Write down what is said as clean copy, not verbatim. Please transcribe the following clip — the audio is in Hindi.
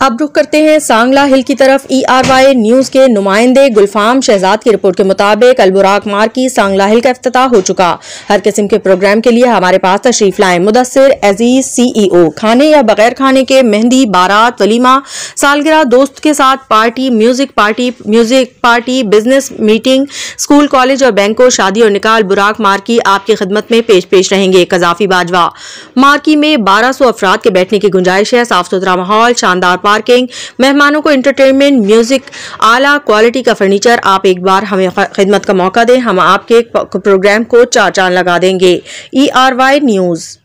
अब रुख करते हैं सांगला हिल की तरफ। ERY न्यूज के नुमाइंदे गुलफाम शहजाद की रिपोर्ट के मुताबिक अलबुराक मार्ग की सांगला हिल का इफ्तिताह हो चुका। हर किस्म के प्रोग्राम के लिए हमारे पास तशरीफ लाएं। मुदस्सिर अजीज CEO खाने या बगैर खाने के मेहंदी, बारात, वलीमा, सालगिरह, दोस्त के साथ party, music party, business meeting, school, college और बैंकों, शादी और निकाह अलबुराक मार्की आपकी खिदमत में पेश रहेंगे। कजाफी बाजवा मार्की में 1200 अफराद के बैठने की गुंजाइश है। साफ सुथरा माहौल, शानदार पार्किंग, मेहमानों को एंटरटेनमेंट, म्यूजिक, आला क्वालिटी का फर्नीचर। आप एक बार हमें खिदमत का मौका दें, हम आपके प्रोग्राम को चार चांद लगा देंगे। ERY news.